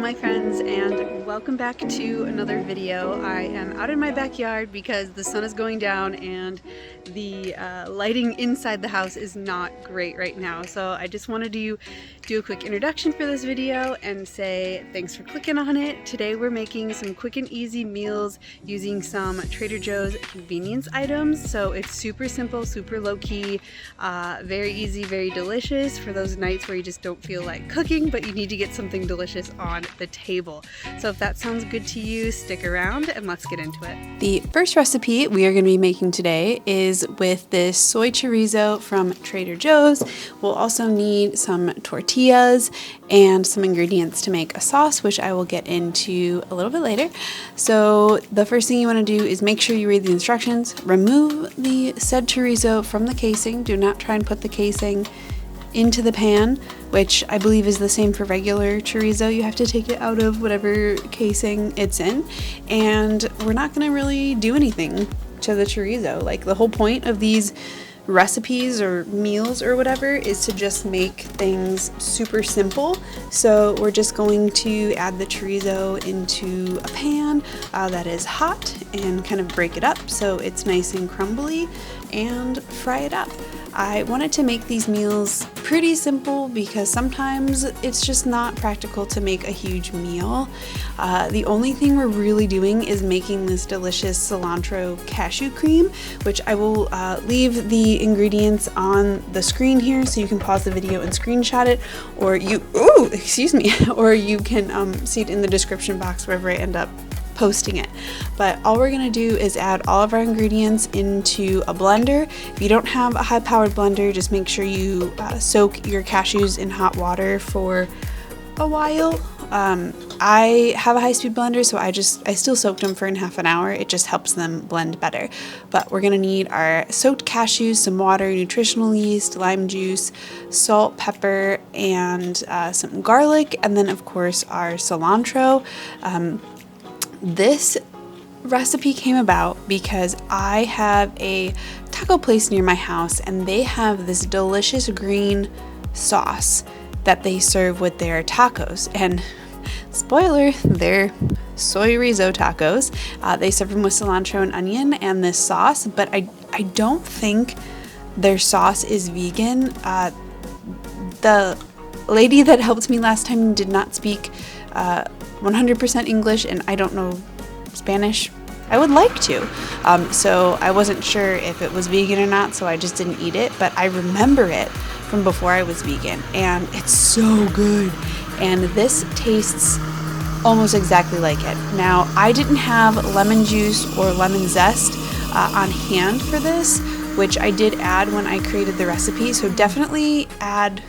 my friends, and welcome back to another video. I am out in my backyard because the sun is going down and the lighting inside the house is not great right now. So I just wanted to do a quick introduction for this video and say thanks for clicking on it. Today we're making some quick and easy meals using some Trader Joe's convenience items. So it's super simple, super low-key, very easy, very delicious for those nights where you just don't feel like cooking but you need to get something delicious on the table. So if that sounds good to you, stick around and let's get into it. The first recipe we are going to be making today is with this soy chorizo from Trader Joe's. We'll also need some tortillas and some ingredients to make a sauce, which I will get into a little bit later. So the first thing you want to do is make sure you read the instructions. Remove the said chorizo from the casing. Do not try and put the casing into the pan, which I believe is the same for regular chorizo. You have to take it out of whatever casing it's in, and we're not going to really do anything to the chorizo. Like, the whole point of these recipes or meals or whatever is to just make things super simple. So we're just going to add the chorizo into a pan that is hot and kind of break it up so it's nice and crumbly and fry it up. I wanted to make these meals pretty simple because sometimes it's just not practical to make a huge meal. The only thing we're really doing is making this delicious cilantro cashew cream, which I will leave the ingredients on the screen here so you can pause the video and screenshot it, or or you can see it in the description box wherever I end up posting it. But all we're going to do is add all of our ingredients into a blender. If you don't have a high-powered blender, just make sure you soak your cashews in hot water for a while. I have a high-speed blender, so I still soaked them for half an hour. It just helps them blend better. But we're going to need our soaked cashews, some water, nutritional yeast, lime juice, salt, pepper, and some garlic, and then of course our cilantro. This recipe came about because I have a taco place near my house and they have this delicious green sauce that they serve with their tacos. And spoiler, they're soy chorizo tacos. They serve them with cilantro and onion and this sauce, but I don't think their sauce is vegan. The lady that helped me last time did not speak 100% English, and I don't know Spanish. I would like to, so I wasn't sure if it was vegan or not, so I just didn't eat it, but I remember it from before I was vegan, and it's so good, and this tastes almost exactly like it. Now, I didn't have lemon juice or lemon zest on hand for this, which I did add when I created the recipe, so definitely add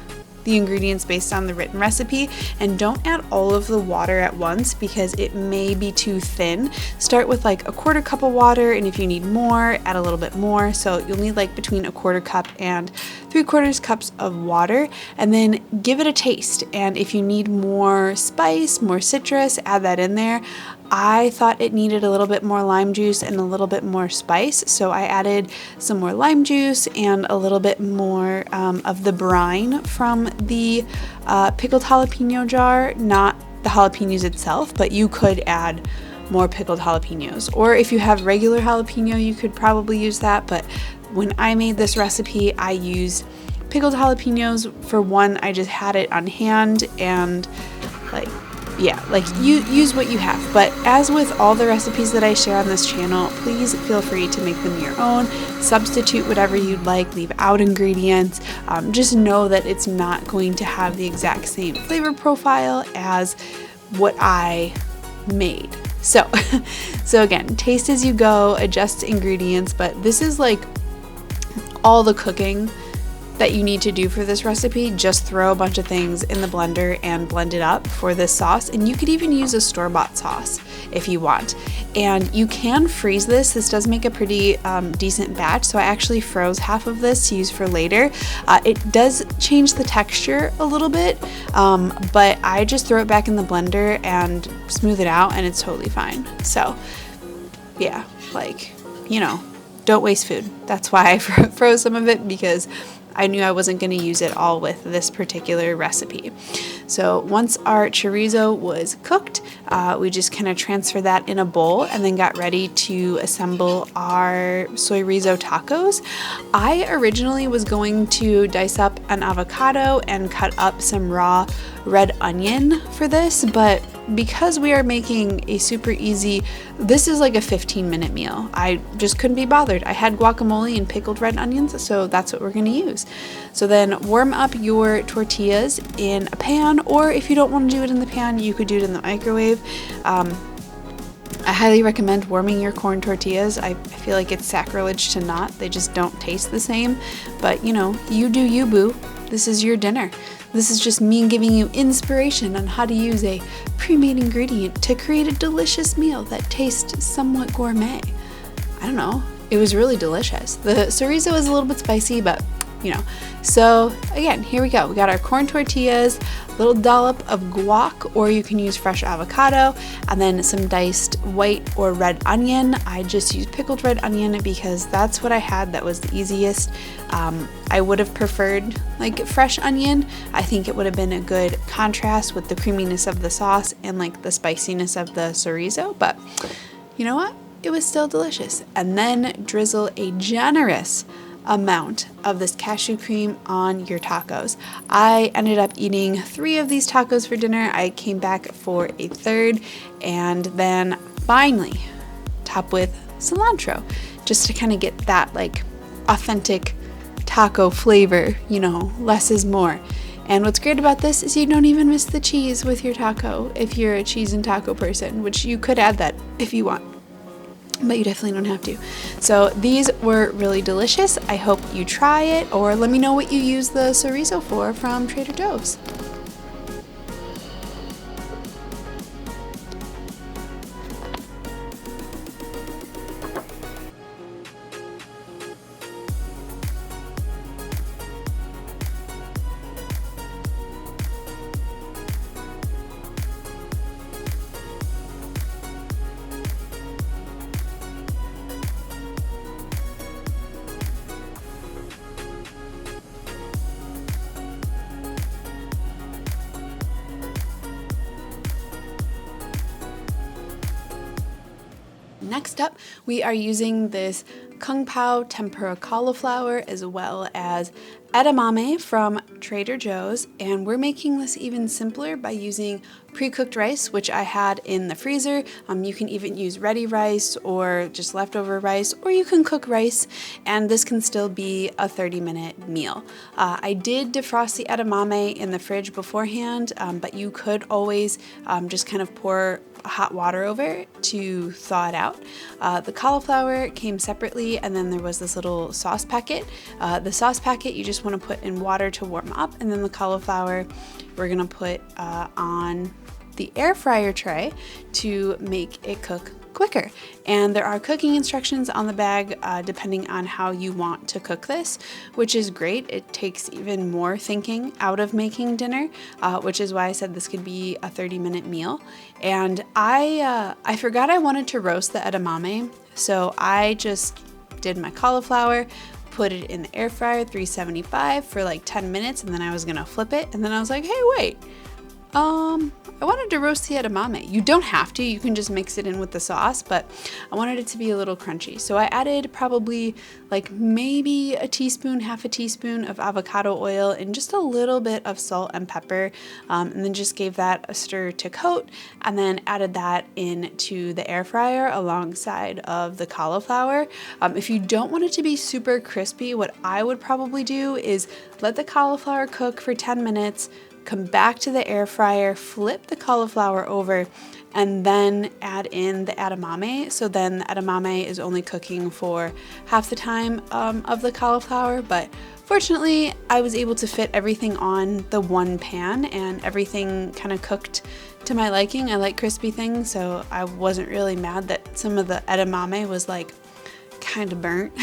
the ingredients based on the written recipe, and don't add all of the water at once because it may be too thin. Start with like a quarter cup of water, and if you need more, add a little bit more. So you'll need like between a quarter cup and 3/4 cups of water, and then give it a taste. And if you need more spice, more citrus, add that in there. I thought it needed a little bit more lime juice and a little bit more spice, so I added some more lime juice and a little bit more of the brine from the pickled jalapeno jar, not the jalapenos itself, but you could add more pickled jalapenos. Or if you have regular jalapeno, you could probably use that, but when I made this recipe, I used pickled jalapenos. For one, I just had it on hand, and use what you have. But as with all the recipes that I share on this channel, please feel free to make them your own. Substitute whatever you'd like, leave out ingredients. Just know that it's not going to have the exact same flavor profile as what I made. So again, taste as you go, adjust ingredients, but this is like all the cooking that you need to do for this recipe. Just throw a bunch of things in the blender and blend it up for this sauce, and you could even use a store-bought sauce if you want. And you can freeze this. This does make a pretty decent batch, so I actually froze half of this to use for later. It does change the texture a little bit, but I just throw it back in the blender and smooth it out, and it's totally fine. So yeah, don't waste food. That's why I froze some of it, because I knew I wasn't going to use it all with this particular recipe. So once our chorizo was cooked, we just kind of transferred that in a bowl and then got ready to assemble our soy rizo tacos. I originally was going to dice up an avocado and cut up some raw red onion for this, but because we are making a super easy, this is like a 15-minute meal. I just couldn't be bothered. I had guacamole and pickled red onions, so that's what we're going to use. So then warm up your tortillas in a pan, or if you don't want to do it in the pan, you could do it in the microwave. I highly recommend warming your corn tortillas. I feel like it's sacrilege to not. They just don't taste the same. But you know, you do you, boo. This is your dinner. This is just me giving you inspiration on how to use a pre-made ingredient to create a delicious meal that tastes somewhat gourmet. I don't know. It was really delicious. The chorizo is a little bit spicy, but you know. So again, here we go. We got our corn tortillas, a little dollop of guac, or you can use fresh avocado, and then some diced white or red onion. I just used pickled red onion because that's what I had. That was the easiest. I would have preferred like fresh onion. I think it would have been a good contrast with the creaminess of the sauce and like the spiciness of the chorizo, but you know what? It was still delicious. And then drizzle a generous amount of this cashew cream on your tacos. I ended up eating 3 of these tacos for dinner. I came back for a 3rd, and then finally top with cilantro, just to kind of get that like authentic taco flavor, you know, less is more. And what's great about this is you don't even miss the cheese with your taco if you're a cheese and taco person, which you could add that if you want, but you definitely don't have to. So these were really delicious. I hope you try it, or let me know what you use the chorizo for from Trader Joe's. Next up, we are using this Kung Pao tempura cauliflower as well as edamame from Trader Joe's, and we're making this even simpler by using pre-cooked rice, which I had in the freezer. You can even use ready rice or just leftover rice, or you can cook rice, and this can still be a 30-minute meal. I did defrost the edamame in the fridge beforehand, but you could always just kind of pour hot water over it to thaw it out. The cauliflower came separately, and then there was this little sauce packet. The sauce packet you just want to put in water to warm up, and then the cauliflower we're gonna put on the air fryer tray to make it cook quicker. And there are cooking instructions on the bag depending on how you want to cook this, which is great. It takes even more thinking out of making dinner, which is why I said this could be a 30-minute meal. And I forgot I wanted to roast the edamame, so I just did my cauliflower, put it in the air fryer 375 for like 10 minutes, and then I was gonna flip it, and then I was like, hey, wait, I wanted to roast the edamame. You don't have to, you can just mix it in with the sauce, but I wanted it to be a little crunchy. So I added probably like maybe a teaspoon, half a teaspoon of avocado oil and just a little bit of salt and pepper, and then just gave that a stir to coat, and then added that into the air fryer alongside of the cauliflower. If you don't want it to be super crispy, what I would probably do is let the cauliflower cook for 10 minutes, come back to the air fryer, flip the cauliflower over, and then add in the edamame. So then the edamame is only cooking for half the time of the cauliflower, but fortunately I was able to fit everything on the one pan, and everything kind of cooked to my liking. I like crispy things, so I wasn't really mad that some of the edamame was like kind of burnt.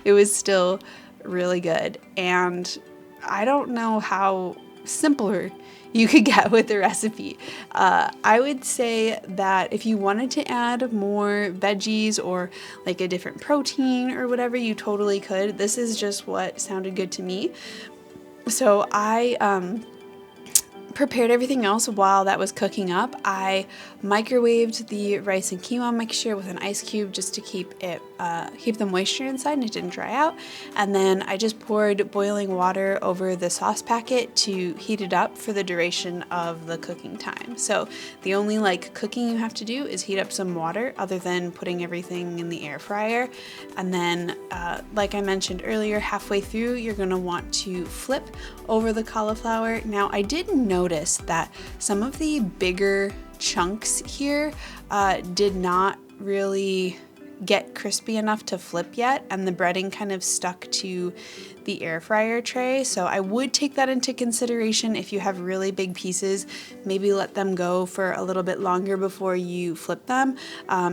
It was still really good, and I don't know how simpler you could get with the recipe. I would say that if you wanted to add more veggies or like a different protein or whatever, you totally could. This is just what sounded good to me. So I prepared everything else while that was cooking up. I microwaved the rice and quinoa mixture with an ice cube just to keep the moisture inside and it didn't dry out. And then I just poured boiling water over the sauce packet to heat it up for the duration of the cooking time. So the only like cooking you have to do is heat up some water other than putting everything in the air fryer. And then like I mentioned earlier, halfway through you're going to want to flip over the cauliflower. Now I did notice that some of the bigger chunks here did not really get crispy enough to flip yet, and the breading kind of stuck to the air fryer tray. So I would take that into consideration. If you have really big pieces, maybe let them go for a little bit longer before you flip them,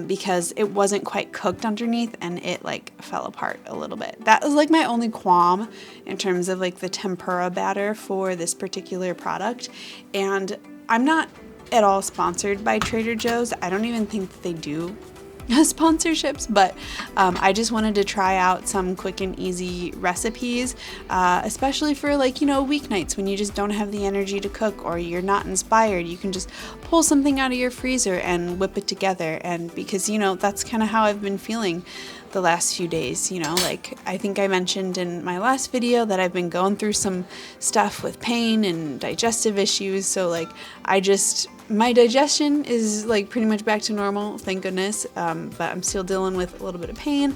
because it wasn't quite cooked underneath and it like fell apart a little bit. That was like my only qualm in terms of like the tempura batter for this particular product. And I'm not at all sponsored by Trader Joe's. I don't even think that they do sponsorships, but I just wanted to try out some quick and easy recipes, especially for like, you know, weeknights when you just don't have the energy to cook or you're not inspired. You can just pull something out of your freezer and whip it together. And because, you know, that's kind of how I've been feeling the last few days. You know, like I think I mentioned in my last video that I've been going through some stuff with pain and digestive issues. So like my digestion is like pretty much back to normal, thank goodness, but I'm still dealing with a little bit of pain.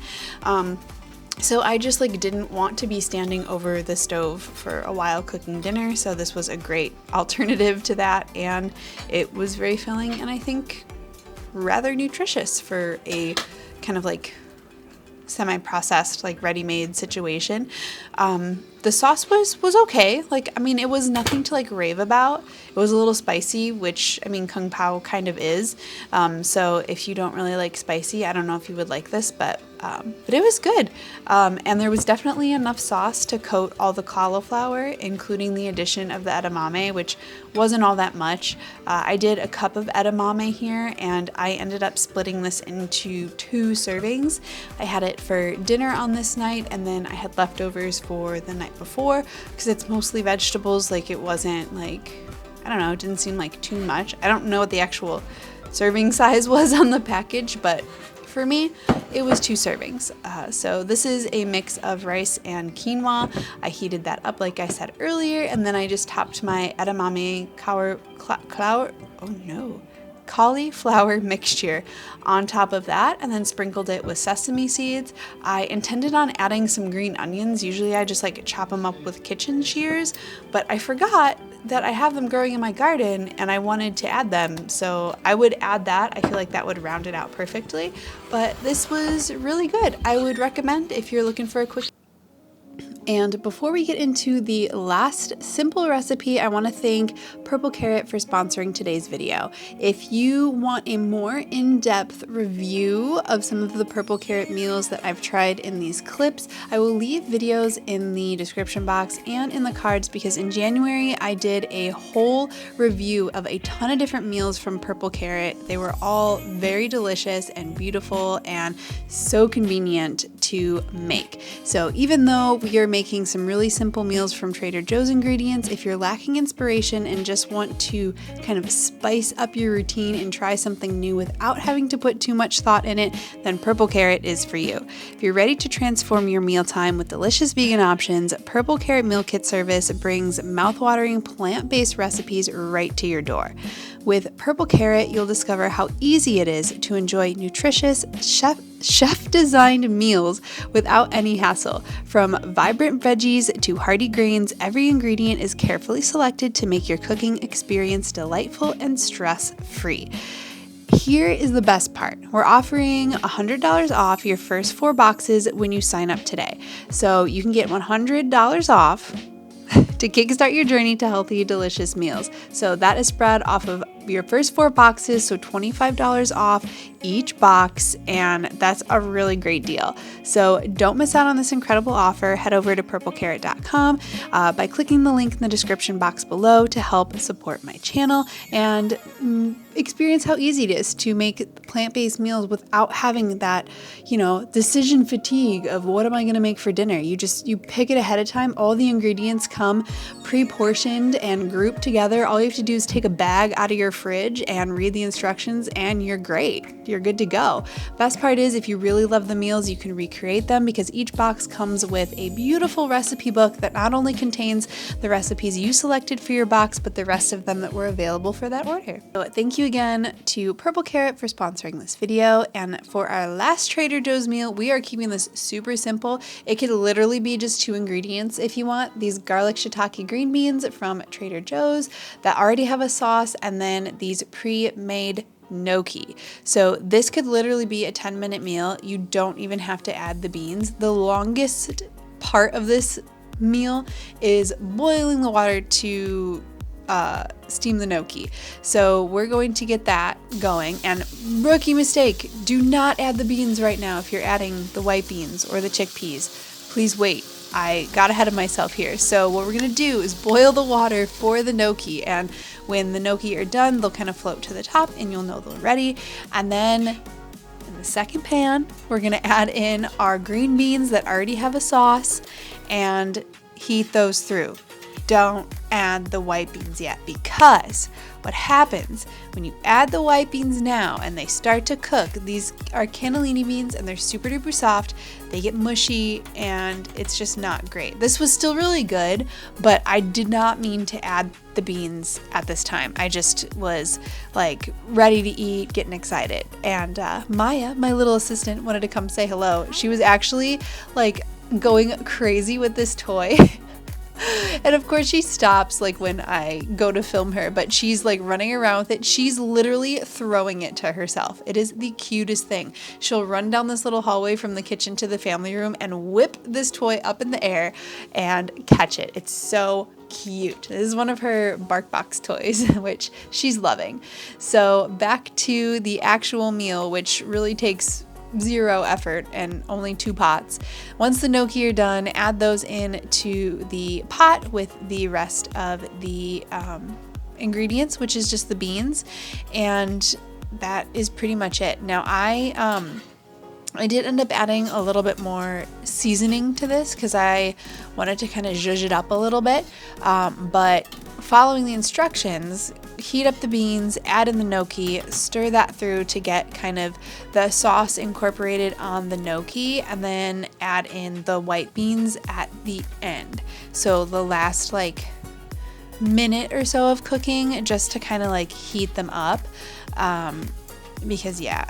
So I just like didn't want to be standing over the stove for a while cooking dinner, so this was a great alternative to that, and it was very filling and I think rather nutritious for a kind of like semi-processed, like ready-made situation. The sauce was okay. Like, I mean, it was nothing to like rave about. It was a little spicy, which I mean, Kung Pao kind of is. So if you don't really like spicy, I don't know if you would like this, but it was good. And there was definitely enough sauce to coat all the cauliflower, including the addition of the edamame, which wasn't all that much. I did a cup of edamame here, and I ended up splitting this into 2 servings. I had it for dinner on this night, and then I had leftovers for the night before, because it's mostly vegetables. Like, it wasn't like, I don't know, it didn't seem like too much. I don't know what the actual serving size was on the package, but for me, it was 2 servings. So this is a mix of rice and quinoa. I heated that up like I said earlier, and then I just topped my edamame cauliflower mixture on top of that, and then sprinkled it with sesame seeds. I intended on adding some green onions. Usually I just like chop them up with kitchen shears, but I forgot that I have them growing in my garden and I wanted to add them, so I would add that. I feel like that would round it out perfectly, but this was really good. I would recommend if you're looking for a quick. And before we get into the last simple recipe, I want to thank Purple Carrot for sponsoring today's video. If you want a more in-depth review of some of the Purple Carrot meals that I've tried in these clips, I will leave videos in the description box and in the cards, because in January I did a whole review of a ton of different meals from Purple Carrot. They were all very delicious and beautiful and so convenient to make. So even though we are making some really simple meals from Trader Joe's ingredients, if you're lacking inspiration and just want to kind of spice up your routine and try something new without having to put too much thought in it, then Purple Carrot is for you. If you're ready to transform your mealtime with delicious vegan options, Purple Carrot Meal Kit service brings mouthwatering plant-based recipes right to your door. With Purple Carrot, you'll discover how easy it is to enjoy nutritious, chef-designed meals without any hassle. From vibrant veggies to hearty grains, every ingredient is carefully selected to make your cooking experience delightful and stress-free. Here is the best part. We're offering $100 off your first 4 boxes when you sign up today. So you can get $100 off to kickstart your journey to healthy, delicious meals. So that is spread off of your first 4 boxes, so $25 off each box, and that's a really great deal. So don't miss out on this incredible offer. Head over to purplecarrot.com by clicking the link in the description box below to help support my channel and experience how easy it is to make plant-based meals without having that, decision fatigue of what am I going to make for dinner. You pick it ahead of time. All the ingredients come pre-portioned and grouped together. All you have to do is take a bag out of your fridge and read the instructions, and you're great. You're good to go. Best part is, if you really love the meals, you can recreate them, because each box comes with a beautiful recipe book that not only contains the recipes you selected for your box, but the rest of them that were available for that order. So thank you again to Purple Carrot for sponsoring this video. And for our last Trader Joe's meal, we are keeping this super simple. It could literally be just 2 ingredients if you want. These garlic shiitake green beans from Trader Joe's that already have a sauce, and then these pre-made gnocchi. So this could literally be a 10-minute meal. You don't even have to add the beans. The longest part of this meal is boiling the water to steam the gnocchi. So we're going to get that going. And rookie mistake, do not add the beans right now if you're adding the white beans or the chickpeas. Please wait. I got ahead of myself here. So what we're going to do is boil the water for the gnocchi, and when the gnocchi are done, they'll kind of float to the top and you'll know they're ready. And then in the second pan, we're going to add in our green beans that already have a sauce and heat those through. Don't add the white beans yet, because what happens when you add the white beans now and they start to cook, these are cannellini beans and they're super duper soft, they get mushy, and it's just not great. This was still really good, but I did not mean to add the beans at this time. I just was like ready to eat, getting excited, and Maya, my little assistant, wanted to come say hello. She was actually like going crazy with this toy. And of course she stops like when I go to film her, but she's like running around with it. She's literally throwing it to herself. It is the cutest thing. She'll run down this little hallway from the kitchen to the family room and whip this toy up in the air and catch it. It's so cute. This is one of her BarkBox toys, which she's loving. So back to the actual meal, which really takes 0 effort and only 2 pots. Once the gnocchi are done, add those into the pot with the rest of the ingredients, which is just the beans, and that is pretty much it. Now I did end up adding a little bit more seasoning to this because I wanted to kind of zhuzh it up a little bit, but following the instructions, heat up the beans, add in the gnocchi, stir that through to get kind of the sauce incorporated on the gnocchi, and then add in the white beans at the end. So the last like minute or so of cooking, just to kind of like heat them up. Because yeah,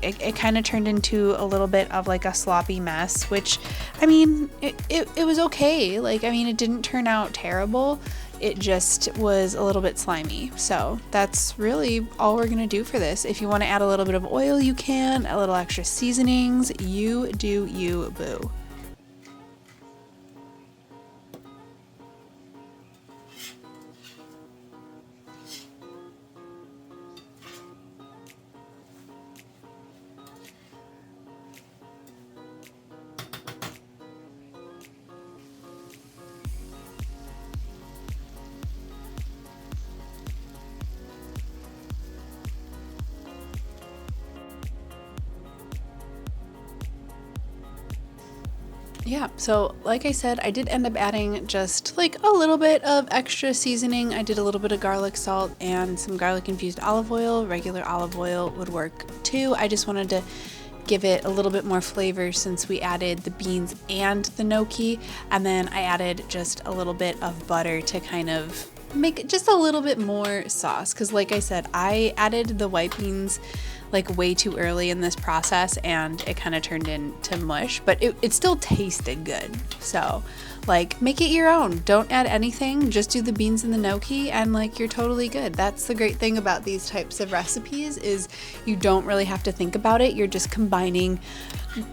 it kind of turned into a little bit of like a sloppy mess, which I mean, it was okay. Like, I mean, it didn't turn out terrible. It just was a little bit slimy. So that's really all we're gonna do for this. If you want to add a little bit of oil, you can. A little extra seasonings, you do you, boo. Yeah, so like I said, I did end up adding just like a little bit of extra seasoning. I did a little bit of garlic salt and some garlic infused olive oil. Regular olive oil would work too. I just wanted to give it a little bit more flavor since we added the beans and the gnocchi, and then I added just a little bit of butter to kind of make just a little bit more sauce, because like I said, I added the white beans like way too early in this process and it kind of turned into mush, but it still tasted good. So Like, make it your own. Don't add anything, just do the beans and the gnocchi, and like, you're totally good. That's the great thing about these types of recipes, is you don't really have to think about it. You're just combining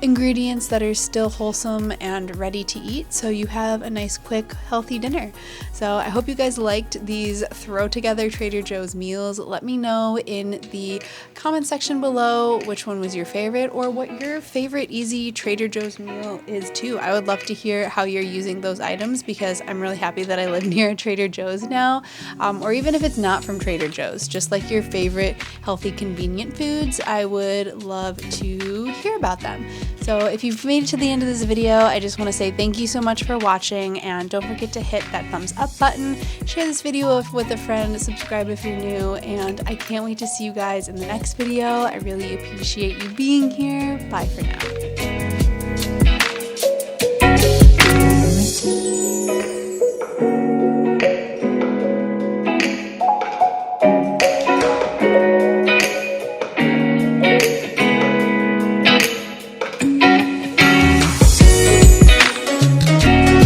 ingredients that are still wholesome and ready to eat, so you have a nice, quick, healthy dinner. So I hope you guys liked these throw together Trader Joe's meals. Let me know in the comment section below which one was your favorite, or what your favorite easy Trader Joe's meal is too. I would love to hear how you're using those items, because I'm really happy that I live near a Trader Joe's now. Or even if it's not from Trader Joe's, just like your favorite healthy, convenient foods, I would love to hear about them. So if you've made it to the end of this video, I just want to say thank you so much for watching, and don't forget to hit that thumbs up button, share this video with a friend, subscribe if you're new, and I can't wait to see you guys in the next video. I really appreciate you being here. Bye for now.